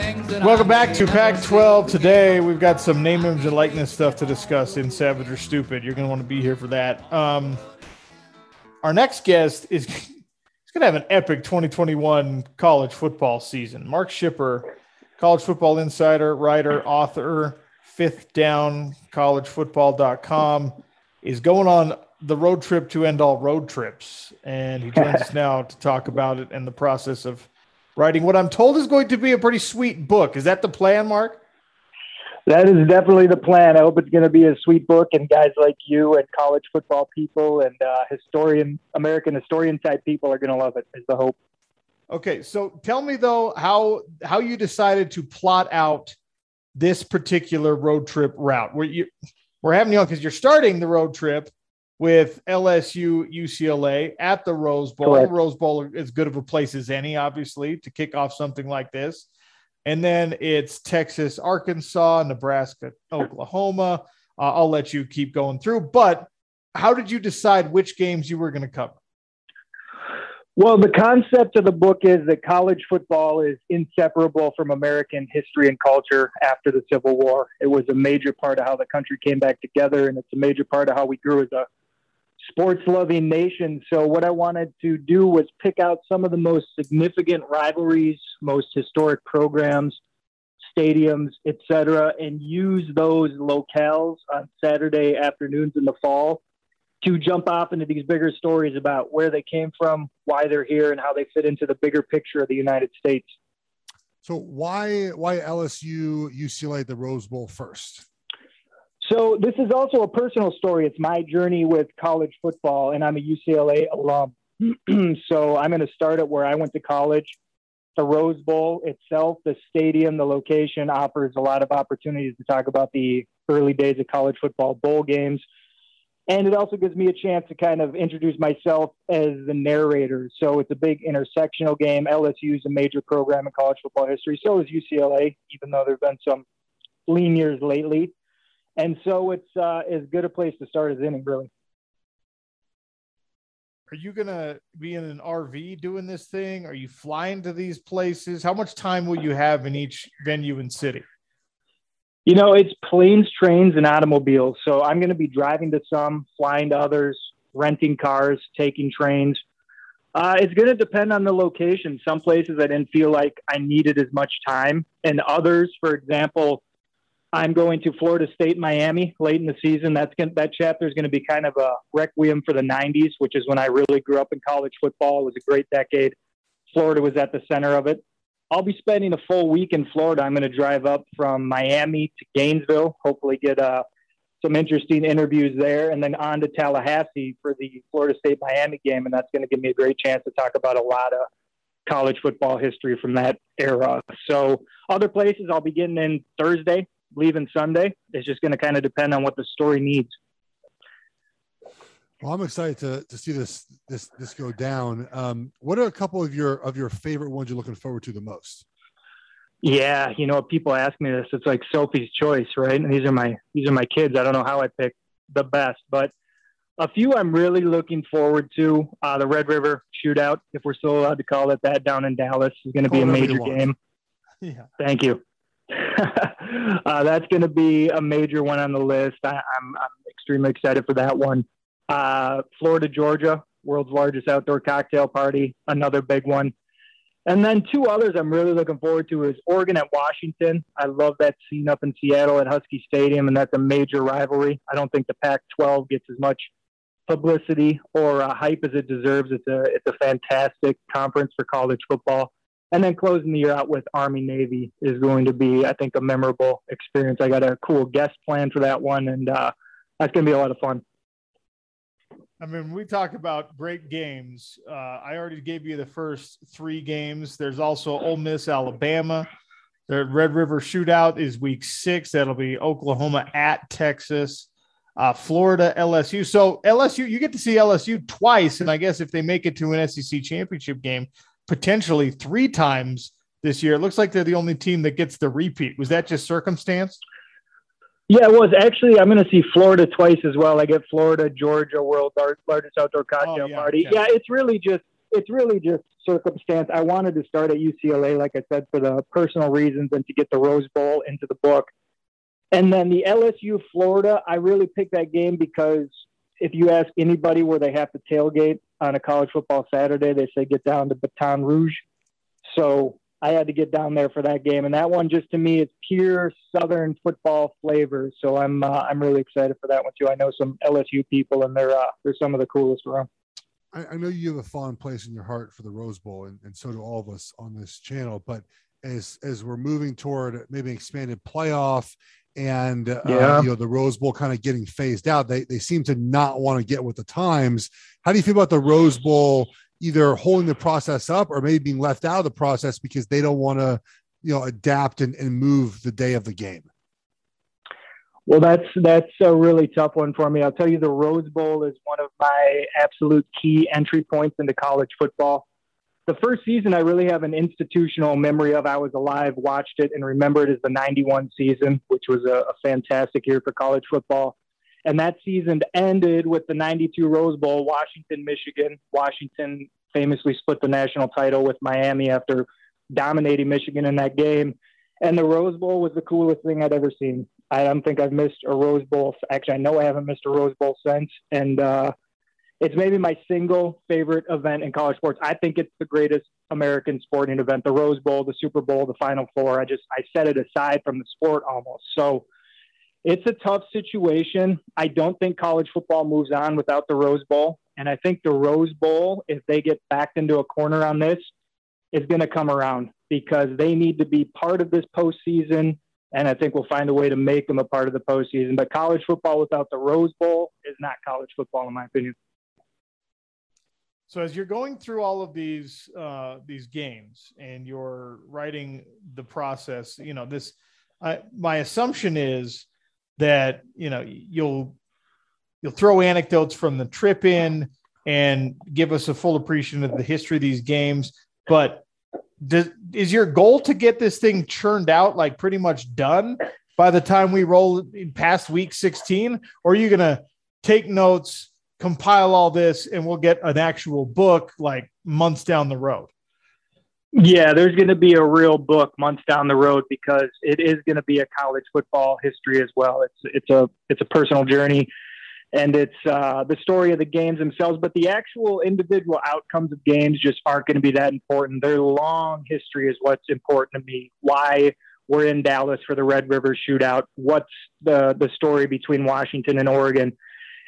Welcome back to Pac-12 Today. We've got some name, image, and likeness stuff to discuss in Savage or Stupid. You're going to want to be here for that. Our next guest is going to have an epic 2021 college football season. Mark Schipper, college football insider, writer, author, Fifth Down, collegefootball.com, is going on the road trip to end all road trips. And he joins us now to talk about it and the process of writing what I'm told is going to be a pretty sweet book. Is that the plan, Mark? That is definitely the plan. I hope it's going to be a sweet book, and guys like you and college football people and American historian type people are going to love it, is the hope. Okay, so tell me, though, how you decided to plot out this particular road trip route. We're having you on because you're starting the road trip with LSU, UCLA at the Rose Bowl. Correct. The Rose Bowl is as good of a place as any, obviously, to kick off something like this. And then it's Texas, Arkansas, Nebraska, Oklahoma. I'll let you keep going through. But how did you decide which games you were going to cover? Well, the concept of the book is that college football is inseparable from American history and culture after the Civil War. It was a major part of how the country came back together, and it's a major part of how we grew as a sports-loving nation. So what I wanted to do was pick out some of the most significant rivalries, most historic programs, stadiums, etc., and use those locales on Saturday afternoons in the fall to jump off into these bigger stories about where they came from, why they're here, and how they fit into the bigger picture of the United States. So why LSU, UCLA at the Rose Bowl first? So this is also a personal story. It's my journey with college football, and I'm a UCLA alum. So I'm going to start at where I went to college. The Rose Bowl itself, the stadium, the location offers a lot of opportunities to talk about the early days of college football bowl games. And it also gives me a chance to kind of introduce myself as the narrator. So it's a big intersectional game. LSU is a major program in college football history. So is UCLA, even though there have been some lean years lately. And so it's as good a place to start as any, really. Are you going to be in an RV doing this thing? Are you flying to these places? How much time will you have in each venue and city? You know, it's planes, trains, and automobiles. So I'm going to be driving to some, flying to others, renting cars, taking trains. It's going to depend on the location. Some places I didn't feel like I needed as much time. And others, for example, I'm going to Florida State, Miami late in the season. That chapter is going to be kind of a requiem for the 90s, which is when I really grew up in college football. It was a great decade. Florida was at the center of it. I'll be spending a full week in Florida. I'm going to drive up from Miami to Gainesville, hopefully get some interesting interviews there, and then on to Tallahassee for the Florida State-Miami game, and that's going to give me a great chance to talk about a lot of college football history from that era. So other places I'll be getting in Thursday, leaving Sunday. It's just going to kind of depend on what the story needs. Well, I'm excited to see this go down. What are a couple of your favorite ones you're looking forward to the most? Yeah, you know, people ask me this. It's like Sophie's choice, right? And these are my kids. I don't know how I pick the best, but a few I'm really looking forward to. The Red River Shootout, if we're still allowed to call it that, down in Dallas, is going to be a major game. Yeah. Thank you. That's going to be a major one on the list. I'm extremely excited for that one. Florida, Georgia, world's largest outdoor cocktail party, another big one. And then two others I'm really looking forward to is Oregon at Washington. I love that scene up in Seattle at Husky Stadium, and that's a major rivalry. I don't think the Pac-12 gets as much publicity or hype as it deserves. It's a fantastic conference for college football. And then closing the year out with Army-Navy is going to be, I think, a memorable experience. I got a cool guest plan for that one, and that's going to be a lot of fun. I mean, we talk about great games. I already gave you the first three games. There's also Ole Miss, Alabama. The Red River Shootout is week 6. That'll be Oklahoma at Texas, Florida, LSU. So LSU, you get to see LSU twice. And I guess if they make it to an SEC championship game, potentially 3 times this year, it looks like they're the only team that gets the repeat. Was that just circumstance? Yeah, it was. Actually, I'm going to see Florida twice as well. I get Florida, Georgia, world's largest outdoor cocktail party. Okay. Yeah, it's really just it's really just circumstance. I wanted to start at UCLA, like I said, for the personal reasons and to get the Rose Bowl into the book. And then the LSU Florida, I really picked that game because if you ask anybody where they have to tailgate on a college football Saturday, they say get down to Baton Rouge. So I had to get down there for that game. And that one, just to me, is pure Southern football flavor. So I'm really excited for that one too. I know some LSU people, and they're some of the coolest around. I know you have a fond place in your heart for the Rose Bowl, and so do all of us on this channel. But as we're moving toward maybe expanded playoff and the Rose Bowl kind of getting phased out, they seem to not want to get with the times. How do you feel about the Rose Bowl either holding the process up or maybe being left out of the process because they don't want to, adapt and move the day of the game? Well, that's a really tough one for me. I'll tell you, the Rose Bowl is one of my absolute key entry points into college football. The first season I really have an institutional memory of. I was alive, watched it, and remember it as the 91 season, which was a fantastic year for college football. And that season ended with the 92 Rose Bowl, Washington, Michigan. Washington famously split the national title with Miami after dominating Michigan in that game. And the Rose Bowl was the coolest thing I'd ever seen. I don't think I've missed a Rose Bowl. Actually, I know I haven't missed a Rose Bowl since. And it's maybe my single favorite event in college sports. I think it's the greatest American sporting event, the Rose Bowl, the Super Bowl, the Final Four. I set it aside from the sport almost. So it's a tough situation. I don't think college football moves on without the Rose Bowl. And I think the Rose Bowl, if they get backed into a corner on this, is going to come around because they need to be part of this postseason. And I think we'll find a way to make them a part of the postseason. But college football without the Rose Bowl is not college football, in my opinion. So as you're going through all of these games and you're writing the process, my assumption is that, you'll throw anecdotes from the trip in and give us a full appreciation of the history of these games. But is your goal to get this thing churned out, like pretty much done by the time we roll past week 16? Or are you going to take notes, compile all this, and we'll get an actual book like months down the road? Yeah, there's going to be a real book months down the road because it is going to be a college football history as well. It's a personal journey, and it's the story of the games themselves, but the actual individual outcomes of games just aren't going to be that important. Their long history is what's important to me. Why we're in Dallas for the Red River Shootout. What's the story between Washington and Oregon?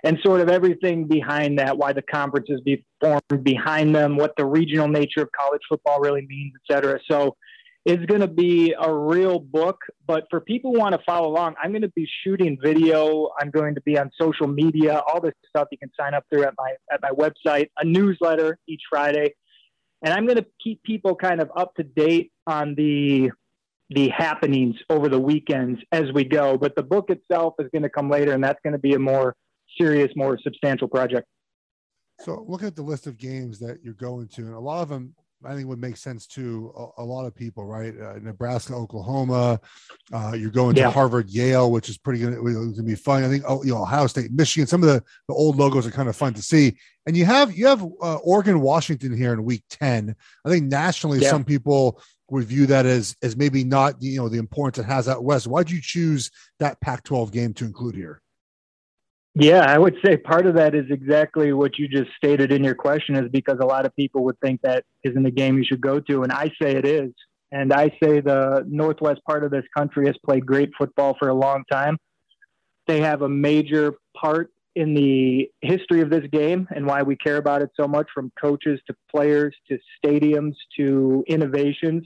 And sort of everything behind that, why the conferences be formed behind them, what the regional nature of college football really means, et cetera. So it's going to be a real book. But for people who want to follow along, I'm going to be shooting video. I'm going to be on social media, all this stuff you can sign up through at my website, a newsletter each Friday. And I'm going to keep people kind of up to date on the happenings over the weekends as we go. But the book itself is going to come later, and that's going to be a more serious, more substantial project. So look at the list of games that you're going to, and a lot of them I think would make sense to a lot of people, right? Nebraska, Oklahoma, you're going to Harvard, Yale, which is pretty good. It's going to be fun. I think, Ohio State, Michigan, some of the old logos are kind of fun to see. And you have Oregon, Washington here in week 10. I think nationally, some people would view that as maybe not, the importance it has out West. Why'd you choose that Pac-12 game to include here? Yeah, I would say part of that is exactly what you just stated in your question, is because a lot of people would think that isn't a game you should go to. And I say it is. And I say the Northwest part of this country has played great football for a long time. They have a major part in the history of this game and why we care about it so much, from coaches to players to stadiums to innovations.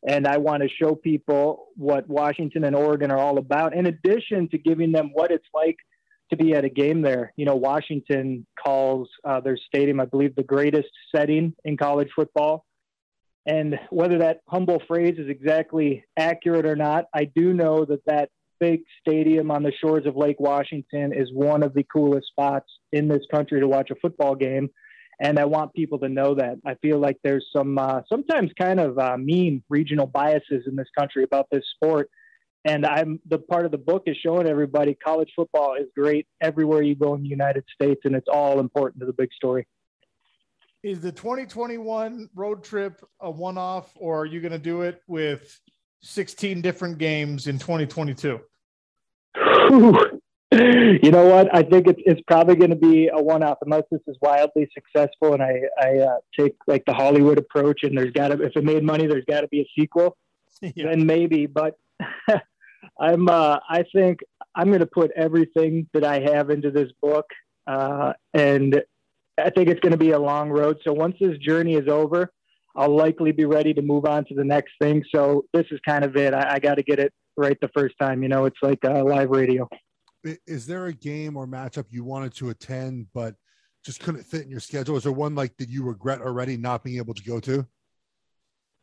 And I want to show people what Washington and Oregon are all about, in addition to giving them what it's like to be at a game there. Washington calls their stadium, I believe, the greatest setting in college football. And whether that humble phrase is exactly accurate or not, I do know that big stadium on the shores of Lake Washington is one of the coolest spots in this country to watch a football game. And I want people to know that. I feel like there's some sometimes kind of mean regional biases in this country about this sport. And the part of the book is showing everybody college football is great everywhere you go in the United States, and it's all important to the big story. Is the 2021 road trip a one-off, or are you going to do it with 16 different games in 2022? You know what? I think it's probably going to be a one-off unless this is wildly successful and I take like the Hollywood approach and if it made money, there's got to be a sequel. Yeah. Then maybe, but I think I'm going to put everything that I have into this book. And I think it's going to be a long road. So once this journey is over, I'll likely be ready to move on to the next thing. So this is kind of it. I got to get it right the first time. You know, it's like live radio. Is there a game or matchup you wanted to attend, but just couldn't fit in your schedule? Is there one like that you regret already not being able to go to?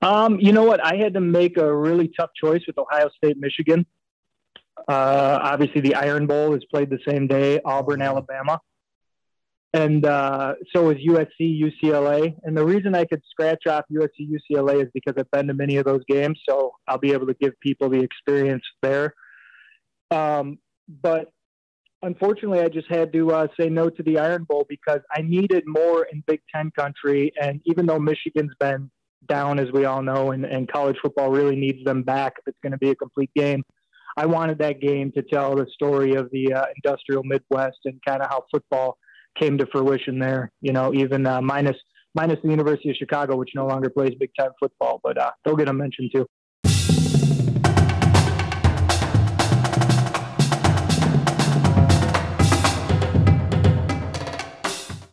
You know what? I had to make a really tough choice with Ohio State, Michigan. Obviously the Iron Bowl is played the same day, Auburn, Alabama. And so is USC, UCLA. And the reason I could scratch off USC, UCLA is because I've been to many of those games. So I'll be able to give people the experience there. But unfortunately, I just had to say no to the Iron Bowl because I needed more in Big Ten country. And even though Michigan's been down, as we all know, and college football really needs them back if it's going to be a complete game, I wanted that game to tell the story of the industrial Midwest and kind of how football came to fruition there, you know, even minus the University of Chicago, which no longer plays Big Ten football, but they'll get a mention too.